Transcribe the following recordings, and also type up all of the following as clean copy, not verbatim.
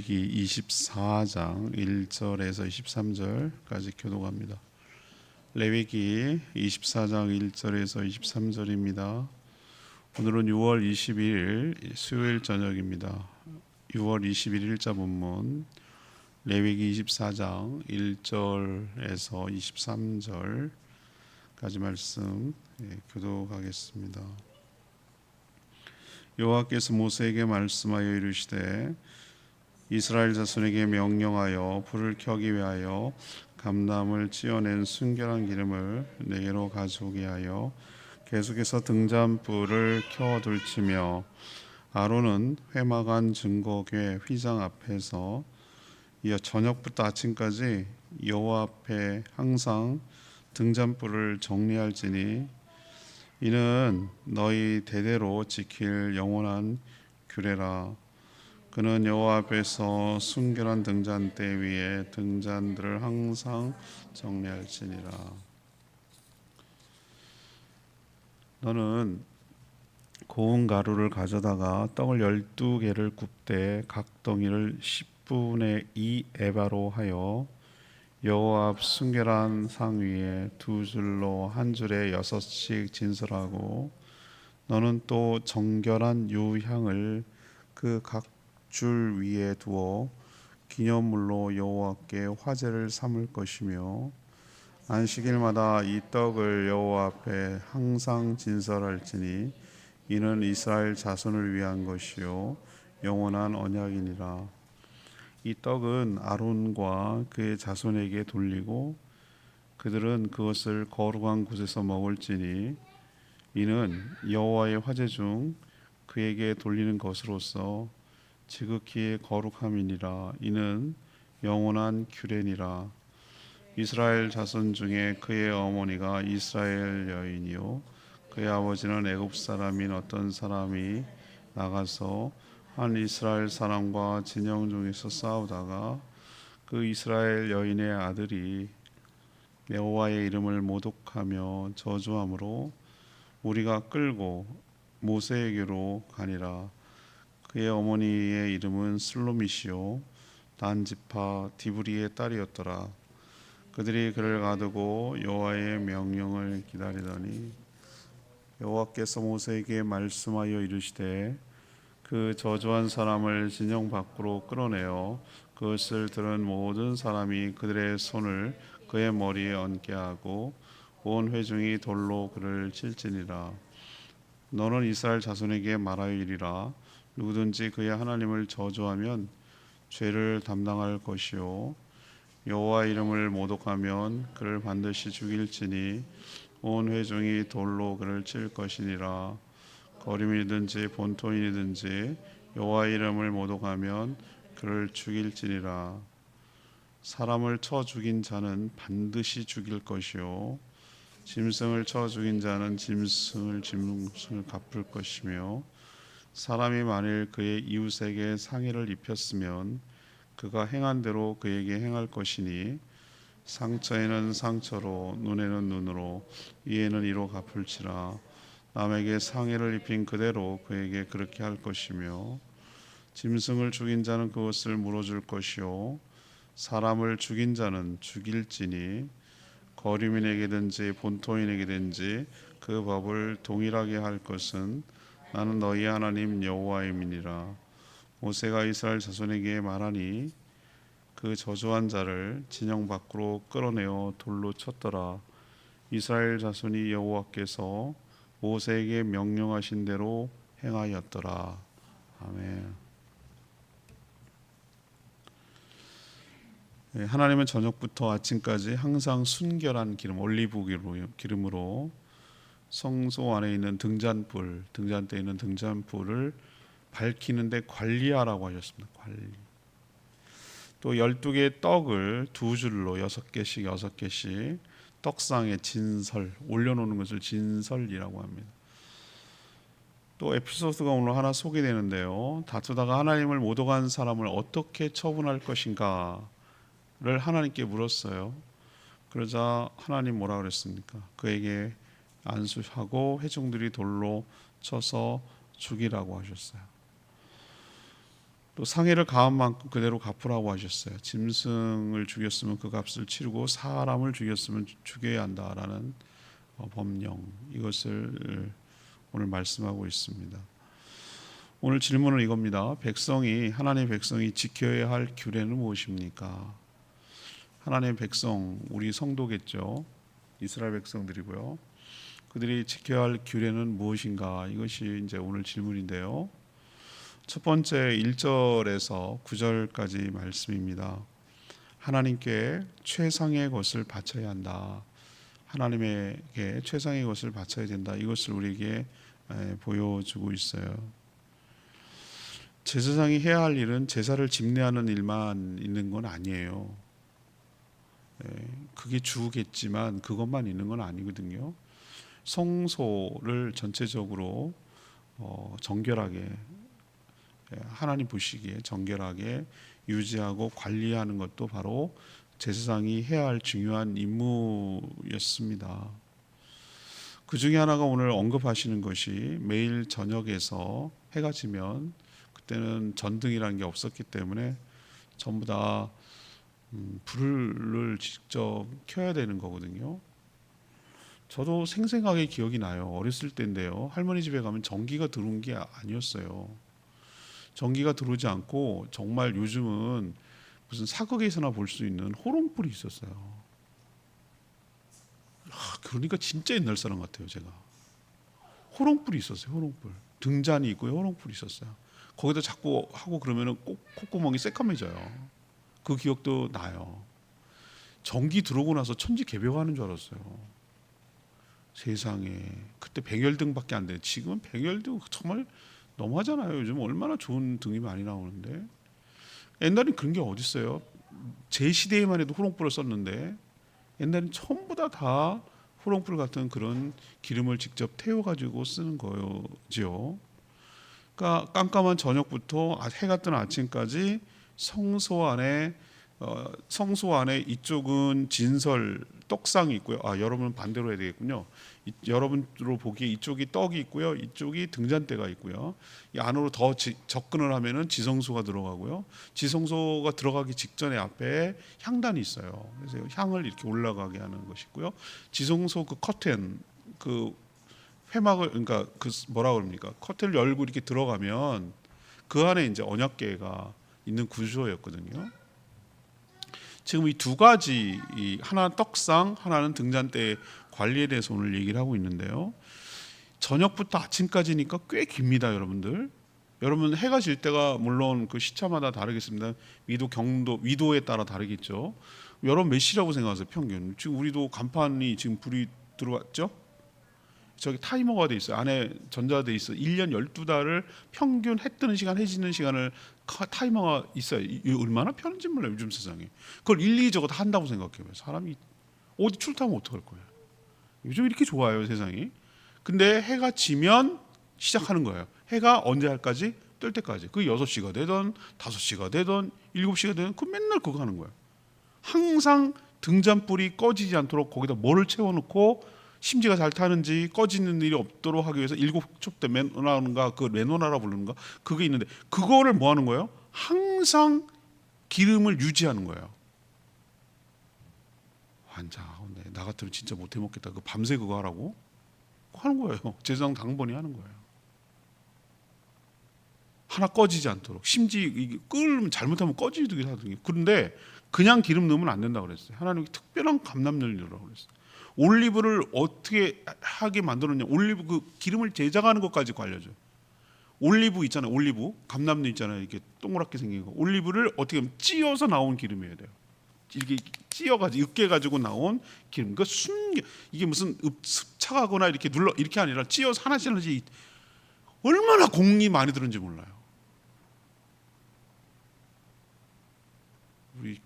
레위기 24장 1절에서 23절까지 교독합니다. 레위기 24장 1절에서 23절입니다. 오늘은 6월 22일 수요일 저녁입니다. 6월 21일자 본문 레위기 24장 1절에서 23절까지 말씀 교독하겠습니다. 여호와께서 모세에게 말씀하여 이르시되 이스라엘 자손에게 명령하여 불을 켜기 위하여 감람을 찌어낸 순결한 기름을 내게로 가져오게 하여 계속해서 등잔불을 켜 둘치며 아론은 회막안 증거궤 휘장 앞에서 이어 저녁부터 아침까지 여호와 앞에 항상 등잔불을 정리할지니 이는 너희 대대로 지킬 영원한 규례라. 그는 여호와 앞에서 순결한 등잔대 위에 등잔들을 항상 정리할지니라. 너는 고운 가루를 가져다가 떡을 12개를 굽되 각 덩이를 10분의 2 에바로 하여 여호와 앞 순결한 상 위에 두 줄로 한 줄에 6씩 진설하고 너는 또 정결한 유향을 그 각 줄 위에 두어 기념물로 여호와께 화제를 삼을 것이며 안식일마다 이 떡을 여호와 앞에 항상 진설할지니 이는 이스라엘 자손을 위한 것이요 영원한 언약이니라. 이 떡은 아론과 그의 자손에게 돌리고 그들은 그것을 거룩한 곳에서 먹을지니 이는 여호와의 화제 중 그에게 돌리는 것으로서 지극히 거룩함이니라. 이는 영원한 규례니라. 이스라엘 자손 중에 그의 어머니가 이스라엘 여인이요 그의 아버지는 애굽 사람인 어떤 사람이 나가서 한 이스라엘 사람과 진영 중에서 싸우다가 그 이스라엘 여인의 아들이 여호와의 이름을 모독하며 저주함으로 우리가 끌고 모세에게로 가니라. 그의 어머니의 이름은 슬로미시요 단지파 디브리의 딸이었더라. 그들이 그를 가두고 여호와의 명령을 기다리더니 여호와께서 모세에게 말씀하여 이르시되 그 저주한 사람을 진영 밖으로 끌어내어 그것을 들은 모든 사람이 그들의 손을 그의 머리에 얹게 하고 온 회중이 돌로 그를 칠지니라. 너는 이스라엘 자손에게 말하여 이르라. 누구든지 그의 하나님을 저주하면 죄를 담당할 것이요 여호와 이름을 모독하면 그를 반드시 죽일지니 온 회중이 돌로 그를 칠 것이니라. 거림이든지 본토인이든지 여호와 이름을 모독하면 그를 죽일지니라. 사람을 쳐 죽인 자는 반드시 죽일 것이요 짐승을 쳐 죽인 자는 짐승을 갚을 것이며 사람이 만일 그의 이웃에게 상해를 입혔으면 그가 행한 대로 그에게 행할 것이니 상처에는 상처로 눈에는 눈으로 이에는 이로 갚을지라. 남에게 상해를 입힌 그대로 그에게 그렇게 할 것이며 짐승을 죽인 자는 그것을 물어줄 것이요 사람을 죽인 자는 죽일지니 거류민에게든지 본토인에게든지 그 법을 동일하게 할 것은 나는 너희 하나님 여호와임이니라. 모세가 이스라엘 자손에게 말하니 그 저주한 자를 진영 밖으로 끌어내어 돌로 쳤더라. 이스라엘 자손이 여호와께서 모세에게 명령하신 대로 행하였더라. 아멘. 하나님은 저녁부터 아침까지 항상 순결한 기름, 올리브 기름으로 성소 안에 있는 등잔대에 있는 등잔불을 밝히는데 관리하라고 하셨습니다. 관리. 또 12개의 떡을 두 줄로 6개씩 떡상에 진설 올려놓는 것을 진설이라고 합니다. 또 에피소드가 오늘 하나 소개되는데요. 다투다가 하나님을 모독한 사람을 어떻게 처분할 것인가를 하나님께 물었어요. 그러자 하나님 뭐라 그랬습니까? 그에게 안수하고 회중들이 돌로 쳐서 죽이라고 하셨어요. 또 상해를 가한 만큼 그대로 갚으라고 하셨어요. 짐승을 죽였으면 그 값을 치르고 사람을 죽였으면 죽여야 한다라는 법령, 이것을 오늘 말씀하고 있습니다. 오늘 질문은 이겁니다. 하나님의 백성이 지켜야 할 규례는 무엇입니까? 하나님의 백성, 우리 성도겠죠. 이스라엘 백성들이고요. 그들이 지켜야 할 규례는 무엇인가? 이것이 이제 오늘 질문인데요. 첫 번째 1절에서 9절까지 말씀입니다. 하나님께 최상의 것을 바쳐야 한다. 하나님에게 최상의 것을 바쳐야 된다. 이것을 우리에게 보여주고 있어요. 제사장이 해야 할 일은 제사를 집례하는 일만 있는 건 아니에요. 그게 주겠지만 그것만 있는 건 아니거든요. 성소를 전체적으로 정결하게, 하나님 보시기에 정결하게 유지하고 관리하는 것도 바로 제사장이 해야 할 중요한 임무였습니다. 그 중에 하나가 오늘 언급하시는 것이 매일 저녁에서 해가 지면, 그때는 전등이라는 게 없었기 때문에 전부 다 불을 직접 켜야 되는 거거든요. 저도 생생하게 기억이 나요. 어렸을 때인데요. 할머니 집에 가면 전기가 들어온 게 아니었어요. 전기가 들어오지 않고 정말 요즘은 무슨 사극에서나 볼 수 있는 호롱불이 있었어요. 그러니까 진짜 옛날 사람 같아요. 제가 호롱불이 있었어요. 호롱불 등잔이 있고요. 호롱불이 있었어요. 거기다 자꾸 하고 그러면은 꼭 콧구멍이 새까매져요. 그 기억도 나요. 전기 들어오고 나서 천지개벽하는 줄 알았어요. 세상에. 그때 백열등밖에 안 돼. 지금은 백열등 정말 너무하잖아요. 요즘 얼마나 좋은 등이 많이 나오는데. 옛날엔 그런 게 어디 있어요. 제 시대에만 해도 호롱불을 썼는데 옛날엔 전부 다 호롱불 같은 그런 기름을 직접 태워가지고 쓰는 거죠. 그러니까 깜깜한 저녁부터 해가 뜨는 아침까지 성소 안에 이쪽은 진설 떡상이 있고요. 여러분은 반대로 해야 되겠군요. 여러분으로 보기에 이쪽이 떡이 있고요. 이쪽이 등잔대가 있고요. 이 안으로 더 접근을 하면은 지성소가 들어가고요. 지성소가 들어가기 직전에 앞에 향단이 있어요. 그래서 향을 이렇게 올라가게 하는 것이 있고요. 지성소 그 커튼, 그 회막을, 그러니까 그 뭐라 그럽니까? 커튼을 열고 이렇게 들어가면 그 안에 이제 언약궤가 있는 구조였거든요. 지금 이 두 가지, 하나 떡상, 하나는 등잔대 관리에 대해서 오늘 얘기를 하고 있는데요. 저녁부터 아침까지니까 꽤 깁니다, 여러분들. 여러분 해가 질 때가 물론 그 시차마다 다르겠습니다. 위도에 따라 다르겠죠. 여러분 몇 시라고 생각하세요, 평균? 지금 우리도 간판이 지금 불이 들어왔죠? 저기 타이머가 돼 있어요. 안에 전자돼 있어. 1년 12달을 평균 해 뜨는 시간, 해 지는 시간을 타이머가 있어요. 이 얼마나 편한지 몰라요, 요즘 세상에. 그걸 일일이 저거 다 한다고 생각해요. 사람이 어디 출타면 어떡할 거예요. 요즘 이렇게 좋아요, 세상이. 근데 해가 지면 시작하는 거예요. 해가 언제 할까지? 뜰 때까지. 그 6시가 되든 5시가 되든 7시가 되든 그 맨날 그거 하는 거예요. 항상 등잔불이 꺼지지 않도록 거기다 뭐를 채워놓고 심지가 잘 타는지 꺼지는 일이 없도록 하기 위해서 7촉대 매너라는가, 그 매너라 부르는가, 그게 있는데 그거를 뭐 하는 거예요? 항상 기름을 유지하는 거예요. 환장하네. 나 같으면 진짜 못 해먹겠다. 그 밤새 그거 하라고 하는 거예요. 제사장 당번이 하는 거예요. 하나 꺼지지 않도록. 심지 끓으면 잘못하면 꺼지기도 하거든요. 그런데 그냥 기름 넣으면 안 된다고 그랬어요. 하나님이 특별한 감람을 넣으라고 그랬어요. 올리브를 어떻게 하게 만들었냐? 올리브 그 기름을 제작하는 것까지 알려줘요. 올리브 있잖아요. 올리브 감람류 있잖아요. 이렇게 동그랗게 생긴 거. 올리브를 어떻게 하면 찧어서 나온 기름이어야 돼요. 이렇게 찧어가지고 으깨가지고 나온 기름. 그 이게 무슨 습착하거나 이렇게 눌러 이렇게 아니라 찧어서 하나씩 얼마나 공이 많이 들은지 몰라요. 우리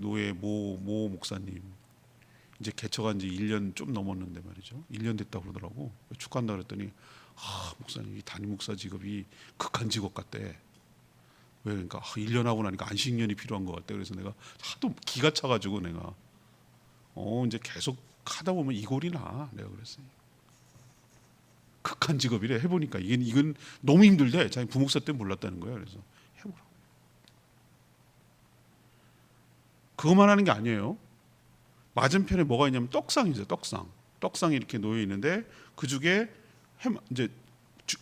노예 모 목사님 이제 개척한 지 1년 좀 넘었는데 말이죠. 1년 됐다고 그러더라고. 축하한다 그랬더니 목사님 이 담임 목사 직업이 극한 직업 같대. 왜 그러니까 1년 하고 나니까 안식년이 필요한 것 같대. 그래서 내가 하도 기가 차가지고 내가 이제 계속 하다 보면 이골이 나. 내가 그랬어요. 극한 직업이래. 해보니까 이건 너무 힘들대. 자기 부목사 때문에 몰랐다는 거예요. 그래서 해보라고. 그것만 하는 게 아니에요. 맞은편에 뭐가 있냐면 떡상이죠. 떡상이 이렇게 놓여 있는데 그 중에 이제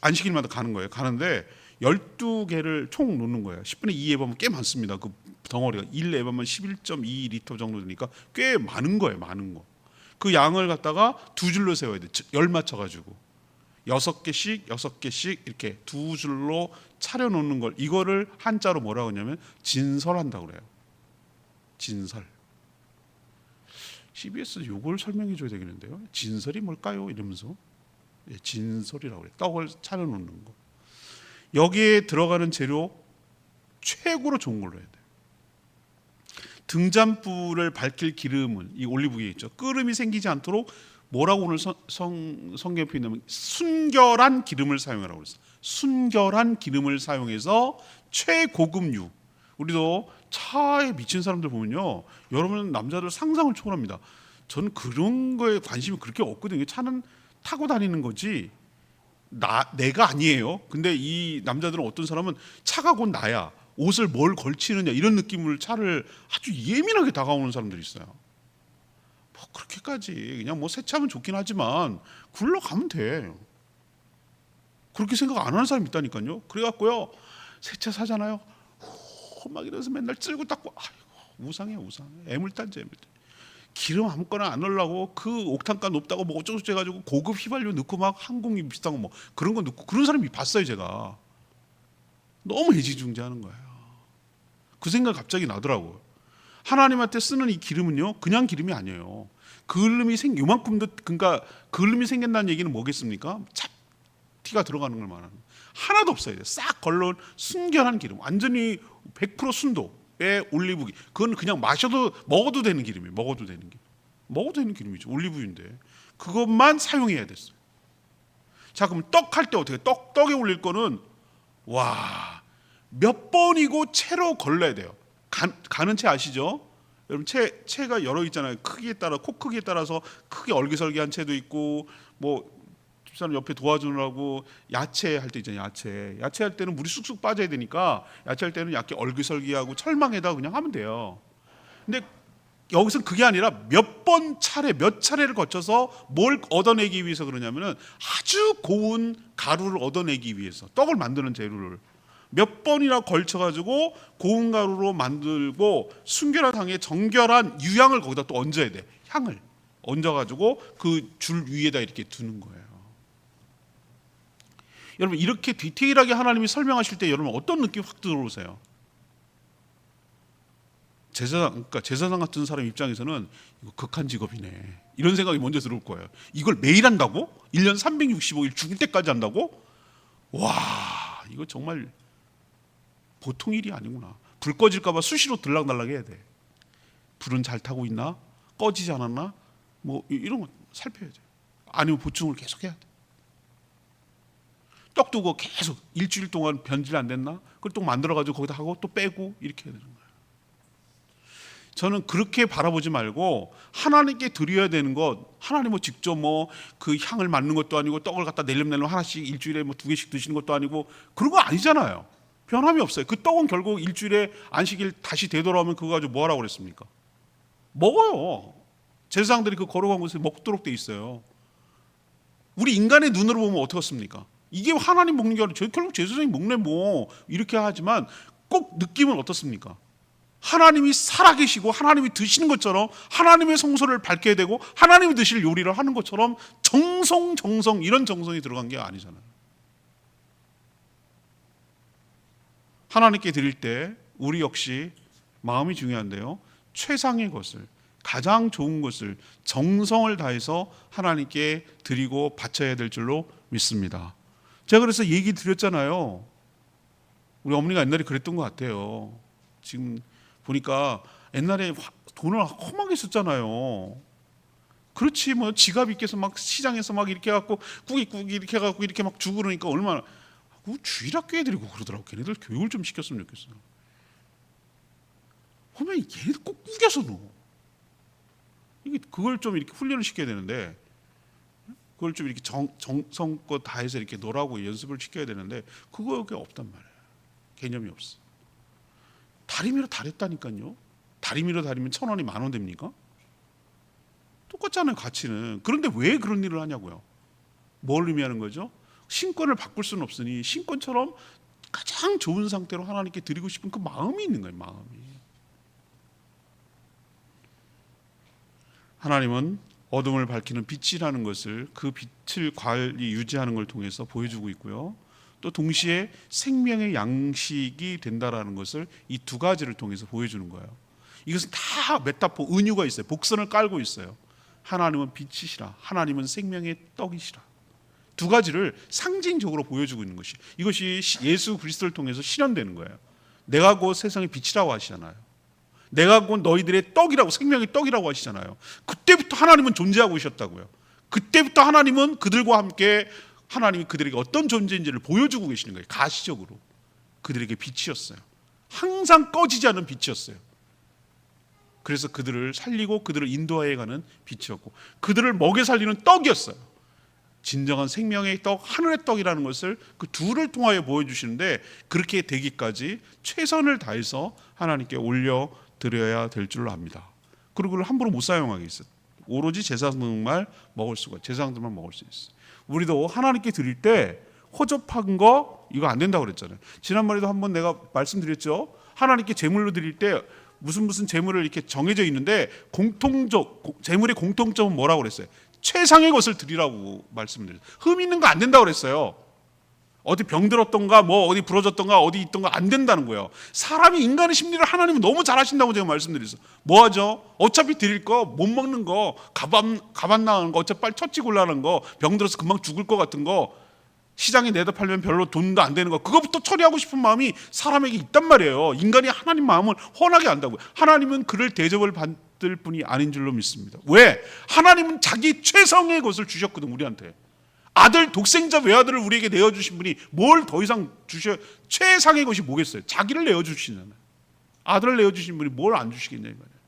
안식일마다 가는 거예요. 가는데 12개를 총 놓는 거예요. 10분의 2 에바면 꽤 많습니다. 그 덩어리가 1 에바면 11.2리터 정도 되니까 꽤 많은 거예요. 많은 거. 그 양을 갖다가 두 줄로 세워야 돼. 열 맞춰 가지고 6개씩 이렇게 두 줄로 차려 놓는 걸, 이거를 한자로 뭐라고 하냐면 진설한다고 그래요. 진설. CBS 요걸 설명해 줘야 되겠는데요. 진설이 뭘까요? 이러면서. 예, 진설이라고 그래요. 떡을 차려 놓는 거. 여기에 들어가는 재료 최고로 좋은 걸로 해야 돼요. 등잔불을 밝힐 기름은 이 올리브유에 있죠. 끓음이 생기지 않도록 뭐라고 오늘 성경에 표현하면 순결한 기름을 사용하라고 그랬어요. 순결한 기름을 사용해서 최고급유. 우리도 차에 미친 사람들 보면요, 여러분 남자들 상상을 초월합니다. 저는 그런 거에 관심이 그렇게 없거든요. 차는 타고 다니는 거지 내가 아니에요. 근데 이 남자들은, 어떤 사람은 차가 곧 나야, 옷을 뭘 걸치느냐 이런 느낌을, 차를 아주 예민하게 다가오는 사람들이 있어요. 뭐 그렇게까지 그냥 뭐 새 차면 좋긴 하지만 굴러가면 돼, 그렇게 생각 안 하는 사람이 있다니까요. 그래갖고요, 새 차 사잖아요, 막 이러면서 맨날 쓸고 닦고, 아이고 우상해. 애물단지. 기름 아무거나 안 넣으려고 그 옥탄가 높다고 뭐 어쩌고 저쩌고 해가지고 고급 휘발유 넣고 막 항공기 비싼 거 뭐 그런 거 넣고 그런 사람이 봤어요. 제가 너무 애지중지하는 거예요. 그 생각 갑자기 나더라고요. 하나님한테 쓰는 이 기름은요, 그냥 기름이 아니에요. 그을름이 요만큼도, 그러니까 그을름이 생긴다는 얘기는 뭐겠습니까? 잡티가 들어가는 걸 말하는, 하나도 없어야 돼. 싹 걸러온 순결한 기름, 완전히 100% 순도의 올리브기. 그건 그냥 먹어도 되는 기름이에요. 먹어도 되는 기름이죠. 올리브유인데 그것만 사용해야 됐어요. 자, 그럼 떡 할 때 어떻게? 떡에 올릴 거는 몇 번이고 채로 걸러야 돼요. 가는 채 아시죠? 여러분, 채가 여러 있잖아요. 크기에 따라, 코 크기에 따라서 크게 얼기설기한 채도 있고, 뭐 집사람 옆에 도와주느라고 야채 할 때 있잖아요. 야채 할 때는 물이 쑥쑥 빠져야 되니까, 야채 할 때는 약간 얼기설기하고 철망에다 그냥 하면 돼요. 근데 여기서 그게 아니라 몇 차례를 거쳐서 뭘 얻어내기 위해서 그러냐면은, 아주 고운 가루를 얻어내기 위해서, 떡을 만드는 재료를 몇 번이나 걸쳐가지고 고운 가루로 만들고, 순결한 향에 정결한 유향을 거기다 또 얹어야 돼. 향을 얹어가지고 그 줄 위에다 이렇게 두는 거예요. 여러분, 이렇게 디테일하게 하나님이 설명하실 때 여러분 어떤 느낌 확 들어오세요? 제사장 같은 사람 입장에서는 이거 극한 직업이네, 이런 생각이 먼저 들어올 거예요. 이걸 매일 한다고? 1년 365일 죽을 때까지 한다고? 와, 이거 정말 보통 일이 아니구나. 불 꺼질까 봐 수시로 들락날락 해야 돼. 불은 잘 타고 있나? 꺼지지 않았나? 뭐 이런 거 살펴야 돼. 아니면 보충을 계속 해야 돼. 떡도 그거 계속 일주일 동안 변질 안 됐나? 그걸 또 만들어가지고 거기다 하고 또 빼고 이렇게 해야 되는 거예요. 저는 그렇게 바라보지 말고, 하나님께 드려야 되는 것, 하나님은 직접 뭐 그 향을 맡는 것도 아니고, 떡을 갖다 낼름낼름 하나씩 일주일에 뭐 2개씩 드시는 것도 아니고, 그런 거 아니잖아요. 변함이 없어요. 그 떡은 결국 일주일에 안식일 다시 되돌아오면 그거 가지고 뭐 하라고 그랬습니까? 먹어요. 제사장들이 그 거룩한 곳에 먹도록 돼 있어요. 우리 인간의 눈으로 보면 어떻습니까? 이게 하나님 먹는 게 아니라 결국 제사장이 먹네 뭐 이렇게 하지만, 꼭 느낌은 어떻습니까? 하나님이 살아계시고 하나님이 드시는 것처럼, 하나님의 성소를 밝혀야 되고 하나님이 드실 요리를 하는 것처럼 정성 이런 정성이 들어간 게 아니잖아요. 하나님께 드릴 때 우리 역시 마음이 중요한데요, 최상의 것을, 가장 좋은 것을, 정성을 다해서 하나님께 드리고 바쳐야 될 줄로 믿습니다. 제가 그래서 얘기 드렸잖아요. 우리 어머니가 옛날에 그랬던 것 같아요. 지금 보니까 옛날에 돈을 험하게 썼잖아요. 그렇지 뭐, 지갑 입게서 막 시장에서 막 이렇게 해갖고 꾸깃꾸깃 이렇게 해갖고 이렇게 막 주고 그러니까 얼마나, 주일학교 애들이고 그러더라고. 걔네들 교육을 좀 시켰으면 좋겠어요. 보면 얘네들 꼭 꾸겨서 넣어. 그걸 좀 이렇게 훈련을 시켜야 되는데, 그걸 좀 이렇게 정성껏 다해서 이렇게 넣으라고 연습을 시켜야 되는데, 그거 없단 말이에요. 개념이 없어. 다리미로 다렸다니까요. 다리미로 다리면 1,000원이 10,000원 됩니까? 똑같잖아요, 가치는. 그런데 왜 그런 일을 하냐고요. 뭘 의미하는 거죠? 신권을 바꿀 수는 없으니 신권처럼 가장 좋은 상태로 하나님께 드리고 싶은 그 마음이 있는 거예요. 마음이. 하나님은 어둠을 밝히는 빛이라는 것을, 그 빛을 관리 유지하는 걸 통해서 보여주고 있고요. 또 동시에 생명의 양식이 된다라는 것을 이 두 가지를 통해서 보여주는 거예요. 이것은 다 메타포, 은유가 있어요. 복선을 깔고 있어요. 하나님은 빛이시라, 하나님은 생명의 떡이시라. 두 가지를 상징적으로 보여주고 있는 것이, 이것이 예수 그리스도를 통해서 실현되는 거예요. 내가 곧 세상의 빛이라고 하시잖아요. 내가 곧 너희들의 떡이라고, 생명의 떡이라고 하시잖아요. 그때부터 하나님은 존재하고 계셨다고요. 그때부터 하나님은 그들과 함께, 하나님이 그들에게 어떤 존재인지를 보여주고 계시는 거예요. 가시적으로 그들에게 빛이었어요. 항상 꺼지지 않은 빛이었어요. 그래서 그들을 살리고 그들을 인도하여 가는 빛이었고, 그들을 먹여 살리는 떡이었어요. 진정한 생명의 떡, 하늘의 떡이라는 것을 그 둘을 통하여 보여주시는데, 그렇게 되기까지 최선을 다해서 하나님께 올려드려야 될 줄로 압니다. 그리고 그걸 함부로 못 사용하게 있어요. 오로지 제사장들만 먹을 수가, 제사장들만 먹을 수 있어요. 우리도 하나님께 드릴 때 허접한 거 이거 안 된다고 그랬잖아요. 지난번에도 한번 내가 말씀드렸죠. 하나님께 제물로 드릴 때 무슨 제물을 이렇게 정해져 있는데, 제물의 공통점은 뭐라고 그랬어요? 최상의 것을 드리라고 말씀드렸어요. 흠 있는 거 안 된다고 그랬어요. 어디 병들었던가 뭐 어디 부러졌던가 어디 있던가 안 된다는 거예요. 사람이, 인간의 심리를 하나님은 너무 잘 하신다고 제가 말씀드렸어요. 뭐 하죠? 어차피 드릴 거, 못 먹는 거, 가반 나가는 거, 어차피 빨리 처치 곤란한 거, 병들어서 금방 죽을 것 같은 거, 시장에 내다 팔면 별로 돈도 안 되는 거, 그것부터 처리하고 싶은 마음이 사람에게 있단 말이에요. 인간이 하나님 마음을 훤하게 안다고요. 하나님은 그를 대접을 받을 분이 아닌 줄로 믿습니다. 왜? 하나님은 자기 최상의 것을 주셨거든, 우리한테. 아들, 독생자 외아들을 우리에게 내어주신 분이 뭘 더 이상 최상의 것이 뭐겠어요? 자기를 내어주시잖아요. 아들을 내어주신 분이 뭘 안 주시겠냐 이 말이에요.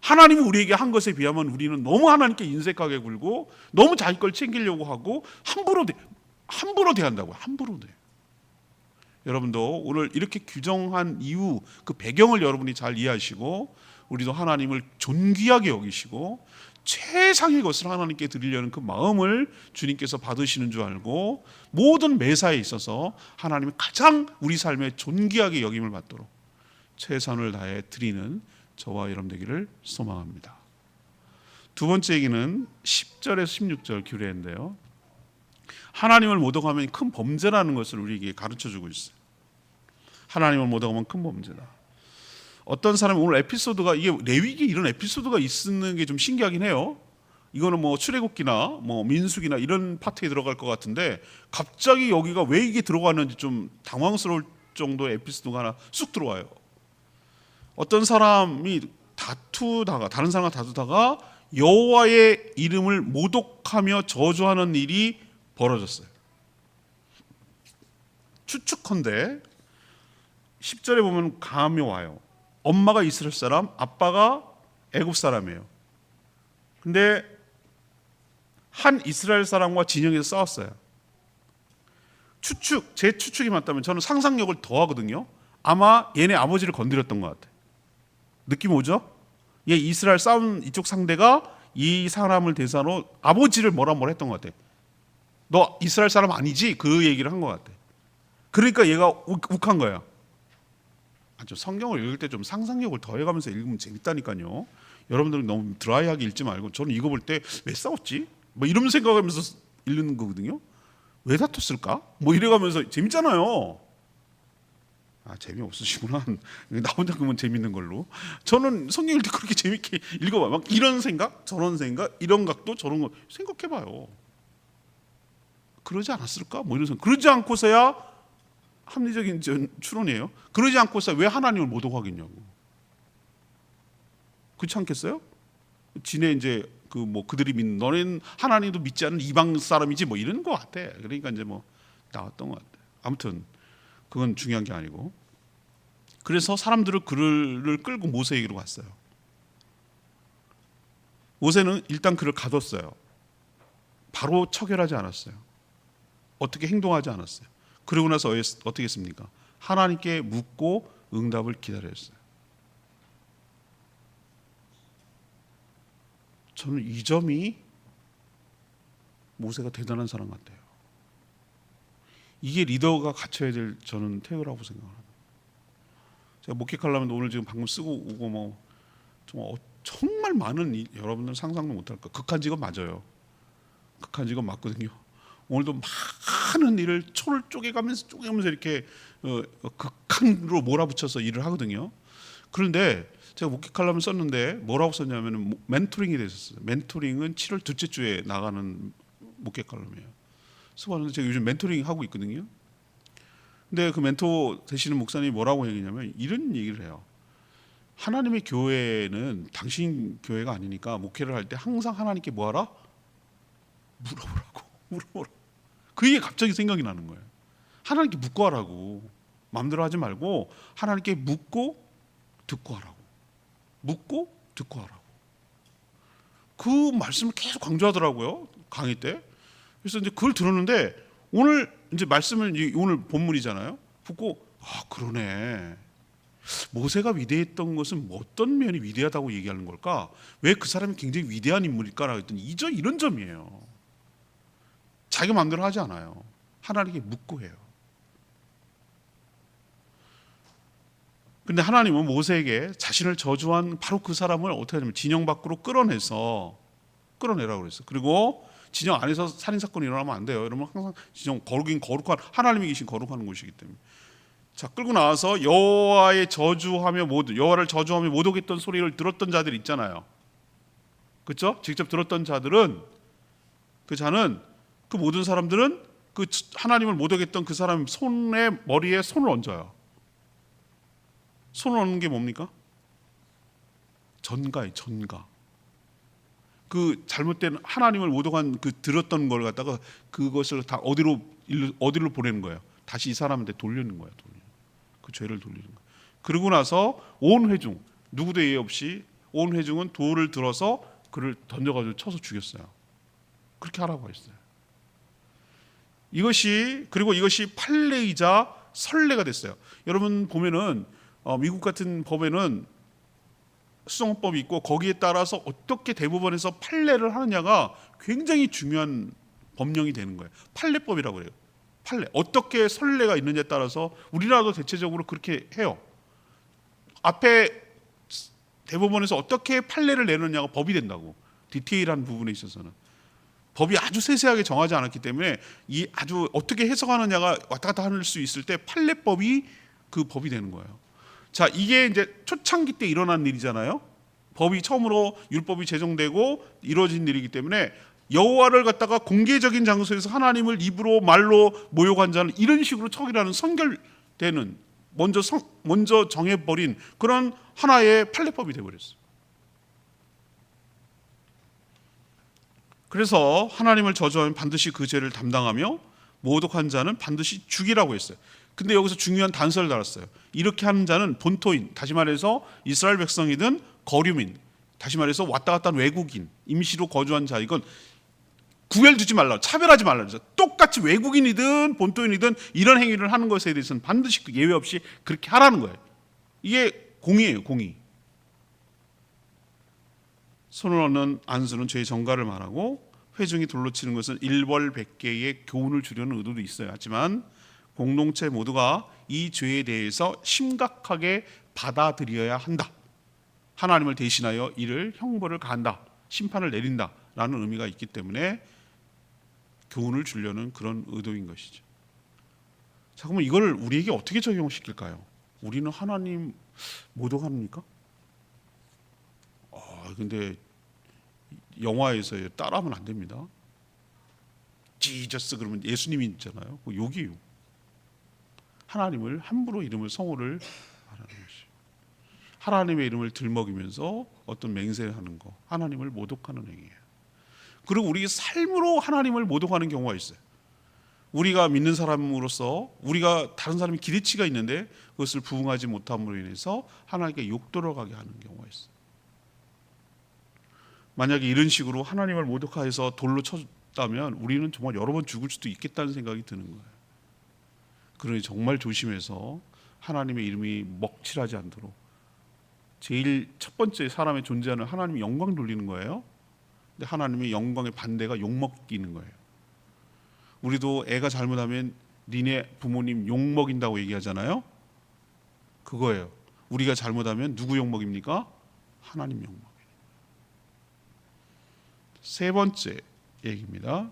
하나님이 우리에게 한 것에 비하면 우리는 너무 하나님께 인색하게 굴고 너무 자기 걸 챙기려고 하고 함부로 대한다고요. 함부로 대. 여러분도 오늘 이렇게 규정한 이유, 그 배경을 여러분이 잘 이해하시고, 우리도 하나님을 존귀하게 여기시고 최상의 것을 하나님께 드리려는 그 마음을 주님께서 받으시는 줄 알고, 모든 매사에 있어서 하나님이 가장 우리 삶에 존귀하게 여김을 받도록 최선을 다해 드리는 저와 여러분 되기를 소망합니다. 두 번째 얘기는 10절에서 16절 규례인데요, 하나님을 모독하면 큰 범죄라는 것을 우리에게 가르쳐주고 있어요. 하나님을 모독하면 큰 범죄다. 어떤 사람이, 오늘 에피소드가, 이게 레위기에 이런 에피소드가 있는 게 좀 신기하긴 해요. 이거는 뭐 출애굽기나 뭐 민수기나 이런 파트에 들어갈 것 같은데, 갑자기 여기가 왜 이게 들어가는지 좀 당황스러울 정도의 에피소드가 하나 쑥 들어와요. 어떤 사람이 다른 사람과 다투다가 여호와의 이름을 모독하며 저주하는 일이 벌어졌어요. 추측컨대 10절에 보면 감이 와요. 엄마가 이스라엘 사람, 아빠가 애굽 사람이에요. 근데 한 이스라엘 사람과 진영에서 싸웠어요. 제 추측이 맞다면 저는 상상력을 더하거든요. 아마 얘네 아버지를 건드렸던 것 같아요. 느낌 오죠? 얘 이스라엘 싸운 이쪽 상대가 이 사람을 대상으로 아버지를 뭐라 했던 것 같아요. 너 이스라엘 사람 아니지? 그 얘기를 한 것 같아요. 그러니까 얘가 욱한 거예요. 좀 성경을 읽을 때 좀 상상력을 더해가면서 읽으면 재밌다니까요. 여러분들은 너무 드라이하게 읽지 말고, 저는 이거 볼 때 왜 싸웠지? 뭐 이런 생각하면서 읽는 거거든요. 왜 다퉜을까? 뭐 이래가면서 재밌잖아요. 재미없으시구나. 나 혼자 그러면 재밌는 걸로. 저는 성경 읽을 때 그렇게 재밌게 읽어봐요. 막 이런 생각, 저런 생각, 이런 각도, 저런 거 생각해봐요. 그러지 않았을까? 뭐 이런 생각. 그러지 않고서야 합리적인 추론이에요. 그러지 않고서 왜 하나님을 모독하겠냐고. 그렇지 않겠어요? 지네 이제 그들이 믿는, 너는 하나님도 믿지 않는 이방 사람이지 뭐 이런 것 같아. 그러니까 이제 뭐 나왔던 것 같아. 아무튼 그건 중요한 게 아니고, 그래서 사람들을 그를 끌고 모세에게로 갔어요. 모세는 일단 그를 가뒀어요. 바로 처결하지 않았어요. 어떻게 행동하지 않았어요. 그러고 나서 어떻게 했습니까? 하나님께 묻고 응답을 기다렸어요. 저는 이 점이 모세가 대단한 사람 같아요. 이게 리더가 갖춰야 될 저는 태도라고 생각합니다. 제가 목회하려면 오늘 지금 방금 쓰고 오고 뭐 정말 많은 여러분들 상상도 못할 거 극한 직업 맞아요. 극한 직업 맞거든요. 오늘도 많은 일을 초를 쪼개가면서 이렇게 극한으로 몰아붙여서 일을 하거든요. 그런데 제가 목회칼럼을 썼는데 뭐라고 썼냐면 멘토링이 됐었어요. 멘토링은 7월 둘째 주에 나가는 목회칼럼이에요. 수고하는데 제가 요즘 멘토링 하고 있거든요. 근데 그 멘토 되시는 목사님이 뭐라고 얘기냐면 이런 얘기를 해요. 하나님의 교회는 당신 교회가 아니니까 목회를 할 때 항상 하나님께 뭐하라? 물어보라고. 그 얘기 갑자기 생각이 나는 거예요. 하나님께 묻고 하라고. 마음대로 하지 말고 하나님께 묻고 듣고 하라고. 묻고 듣고 하라고. 그 말씀을 계속 강조하더라고요. 강의 때. 그래서 이제 그걸 들었는데 오늘 이제 말씀을 오늘 본문이잖아요. 듣고 그러네. 모세가 위대했던 것은 어떤 면이 위대하다고 얘기하는 걸까? 왜 그 사람이 굉장히 위대한 인물일까라고 했더니 이런 점이에요. 자기 마음대로 하지 않아요. 하나님께 묻고 해요. 근데 하나님은 모세에게 자신을 저주한 바로 그 사람을 어떻게 하냐면 진영 밖으로 끌어내라고 그랬어요. 그리고 진영 안에서 살인 사건이 일어나면 안 돼요. 여러분 항상 진영 거룩한 하나님이 계신 거룩한 곳이기 때문에. 자, 끌고 나와서 여호와를 저주하며 모독했던 소리를 들었던 자들 있잖아요. 그렇죠? 직접 들었던 자들은 그 모든 사람들은 그 하나님을 모독했던 그 사람 머리에 손을 얹어요. 손을 얹는 게 뭡니까? 전가예요, 전가. 그 잘못된 하나님을 모독한 그 들었던 걸 갖다가 그것을 다 어디로 보내는 거예요? 다시 이 사람한테 돌리는 거예요. 그 죄를 돌리는 거예요. 그러고 나서 온 회중, 누구도 예의 없이 온 회중은 돌을 들어서 그를 던져가지고 쳐서 죽였어요. 그렇게 하라고 했어요. 이것이 판례이자 선례가 됐어요. 여러분 보면은 미국 같은 법에는 수정법이 있고 거기에 따라서 어떻게 대법원에서 판례를 하느냐가 굉장히 중요한 법령이 되는 거예요. 판례법이라고 그래요. 판례. 어떻게 선례가 있느냐에 따라서 우리나라도 대체적으로 그렇게 해요. 앞에 대법원에서 어떻게 판례를 내느냐가 법이 된다고. 디테일한 부분에 있어서는. 법이 아주 세세하게 정하지 않았기 때문에 이 아주 어떻게 해석하느냐가 왔다 갔다 할 수 있을 때 판례법이 그 법이 되는 거예요. 자, 이게 이제 초창기 때 일어난 일이잖아요. 법이 처음으로 율법이 제정되고 이루어진 일이기 때문에 여호와를 갖다가 공개적인 장소에서 하나님을 입으로 말로 모욕한 자는 이런 식으로 척이라는 선결되는 먼저 정해버린 그런 하나의 판례법이 되어버렸어요. 그래서 하나님을 저주하면 반드시 그 죄를 담당하며 모독한 자는 반드시 죽이라고 했어요. 근데 여기서 중요한 단서를 달았어요. 이렇게 하는 자는 본토인, 다시 말해서 이스라엘 백성이든 거류민, 다시 말해서 왔다 갔다 한 외국인, 임시로 거주한 자, 이건 구별두지 말라, 차별하지 말라. 똑같이 외국인이든 본토인이든 이런 행위를 하는 것에 대해서는 반드시 예외 없이 그렇게 하라는 거예요. 이게 공의예요, 공의. 손을 얻는 안수는 죄의 전가를 말하고 회중이 돌로 치는 것은 일벌백계의 교훈을 주려는 의도도 있어요. 하지만 공동체 모두가 이 죄에 대해서 심각하게 받아들여야 한다. 하나님을 대신하여 이를 형벌을 가한다, 심판을 내린다라는 의미가 있기 때문에 교훈을 주려는 그런 의도인 것이죠. 자, 그러면 이걸 우리에게 어떻게 적용시킬까요? 우리는 하나님 모독합니까? 근데 영화에서 따라하면 안 됩니다. 지저스 그러면 예수님이 있잖아요. 그 욕이에요. 하나님을 함부로 이름을 성호를 하라는 것이. 하나님의 이름을 들먹이면서 어떤 맹세를 하는 거, 하나님을 모독하는 행위예요. 그리고 우리 삶으로 하나님을 모독하는 경우가 있어요. 우리가 믿는 사람으로서 우리가 다른 사람이 기대치가 있는데 그것을 부응하지 못함으로 인해서 하나님께 욕 들어가게 하는 경우가 있어요. 만약에 이런 식으로 하나님을 모독해서 돌로 쳤다면 우리는 정말 여러 번 죽을 수도 있겠다는 생각이 드는 거예요. 그러니 정말 조심해서 하나님의 이름이 먹칠하지 않도록, 제일 첫 번째 사람의 존재하는 하나님의 영광 돌리는 거예요. 근데 하나님의 영광의 반대가 욕먹이는 거예요. 우리도 애가 잘못하면 니네 부모님 욕먹인다고 얘기하잖아요. 그거예요. 우리가 잘못하면 누구 욕먹입니까? 하나님 욕먹이는. 세 번째 얘기입니다.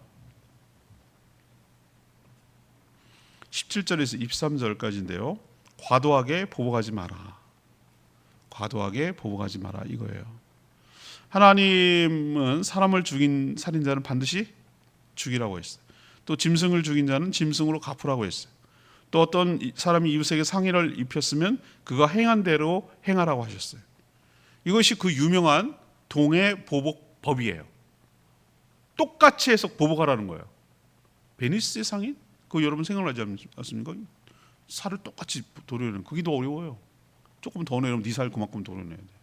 17절에서 23절까지인데요. 과도하게 보복하지 마라. 과도하게 보복하지 마라 이거예요. 하나님은 사람을 죽인 살인자는 반드시 죽이라고 했어요. 또 짐승을 죽인 자는 짐승으로 갚으라고 했어요. 또 어떤 사람이 이웃에게 상해를 입혔으면 그가 행한 대로 행하라고 하셨어요. 이것이 그 유명한 동해 보복법이에요. 똑같이 해서 보복하라는 거예요. 베니스의 상인? 그거 여러분 생각나지 않습니까? 살을 똑같이 도려내는 그게 더 어려워요. 조금 더 내려면 네 살 그만큼 도려내야 돼.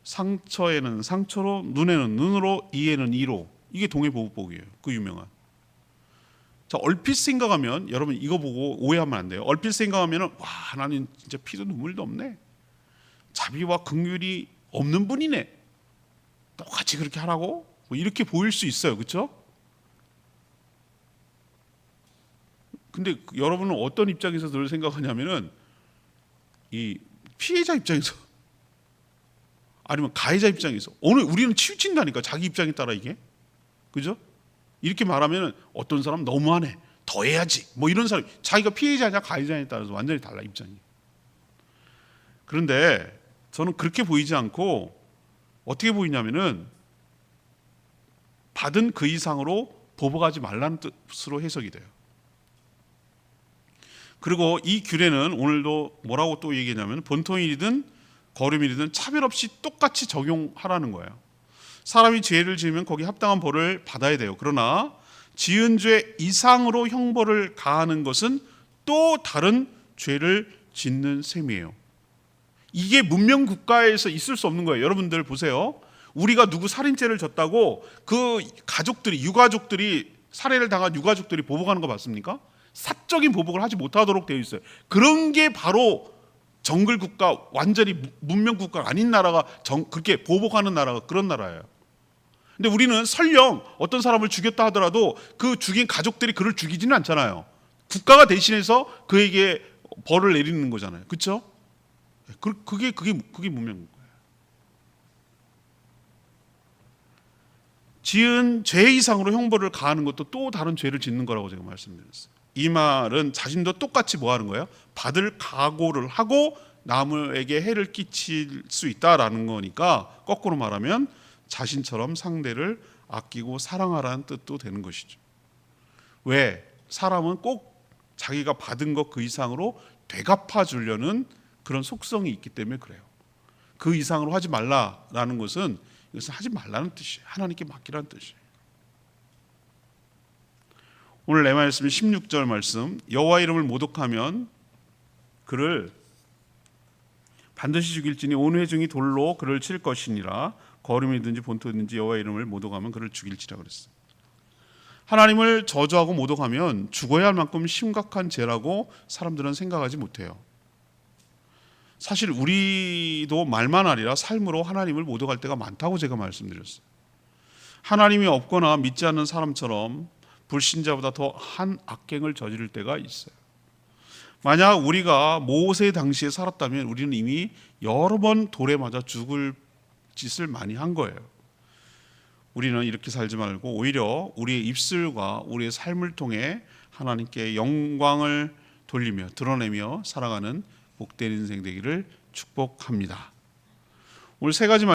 상처에는 상처로, 눈에는 눈으로, 이에는 이로. 이게 동해보복이에요. 그 유명한. 자, 얼핏 생각하면 여러분 이거 보고 오해하면 안 돼요. 얼핏 생각하면은 와, 하나님 진짜 피도 눈물도 없네. 자비와 긍휼이 없는 분이네. 똑같이 그렇게 하라고? 뭐 이렇게 보일 수 있어요. 그렇죠? 근데 여러분은 어떤 입장에서 늘 생각하냐면은 이 피해자 입장에서 아니면 가해자 입장에서 오늘 우리는 치우친다니까 자기 입장에 따라 이게 그죠? 이렇게 말하면 어떤 사람 너무하네 더 해야지 뭐 이런 사람 자기가 피해자냐 가해자냐에 따라서 완전히 달라 입장이. 그런데 저는 그렇게 보이지 않고 어떻게 보이냐면은 받은 그 이상으로 보복하지 말라는 뜻으로 해석이 돼요. 그리고 이 규례는 오늘도 뭐라고 또 얘기하냐면 본토인이든 거류민이든 차별 없이 똑같이 적용하라는 거예요. 사람이 죄를 지으면 거기 합당한 벌을 받아야 돼요. 그러나 지은 죄 이상으로 형벌을 가하는 것은 또 다른 죄를 짓는 셈이에요. 이게 문명 국가에서 있을 수 없는 거예요. 여러분들 보세요. 우리가 누구 살인죄를 졌다고 그 가족들이 유가족들이 살해를 당한 유가족들이 보복하는 거 봤습니까? 사적인 보복을 하지 못하도록 되어 있어요. 그런 게 바로 정글 국가, 완전히 문명 국가가 아닌 나라가 그렇게 보복하는 나라가 그런 나라예요. 근데 우리는 설령 어떤 사람을 죽였다 하더라도 그 죽인 가족들이 그를 죽이지는 않잖아요. 국가가 대신해서 그에게 벌을 내리는 거잖아요. 그렇죠? 그게 문명 국가예요. 지은 죄 이상으로 형벌을 가하는 것도 또 다른 죄를 짓는 거라고 제가 말씀드렸어요. 이 말은 자신도 똑같이 뭐 하는 거예요? 받을 각오를 하고 남에게 해를 끼칠 수 있다라는 거니까 거꾸로 말하면 자신처럼 상대를 아끼고 사랑하라는 뜻도 되는 것이죠. 왜? 사람은 꼭 자기가 받은 것 그 이상으로 되갚아 주려는 그런 속성이 있기 때문에 그래요. 그 이상으로 하지 말라라는 것은 이것은 하지 말라는 뜻이에요. 하나님께 맡기라는 뜻이에요. 오늘 내 말씀은 16절 말씀. 여호와 이름을 모독하면 그를 반드시 죽일지니 온 회중이 돌로 그를 칠 것이니라. 거름이든지 본토든지 여호와 이름을 모독하면 그를 죽일지라 그랬어요. 하나님을 저주하고 모독하면 죽어야 할 만큼 심각한 죄라고 사람들은 생각하지 못해요. 사실 우리도 말만 아니라 삶으로 하나님을 모독할 때가 많다고 제가 말씀드렸어요. 하나님이 없거나 믿지 않는 사람처럼 불신자보다 더 한 악행을 저지를 때가 있어요. 만약 우리가 모세 당시에 살았다면 우리는 이미 여러 번 돌에 맞아 죽을 짓을 많이 한 거예요. 우리는 이렇게 살지 말고 오히려 우리의 입술과 우리의 삶을 통해 하나님께 영광을 돌리며 드러내며 살아가는 복된 인생 되기를 축복합니다. 오늘 세 가지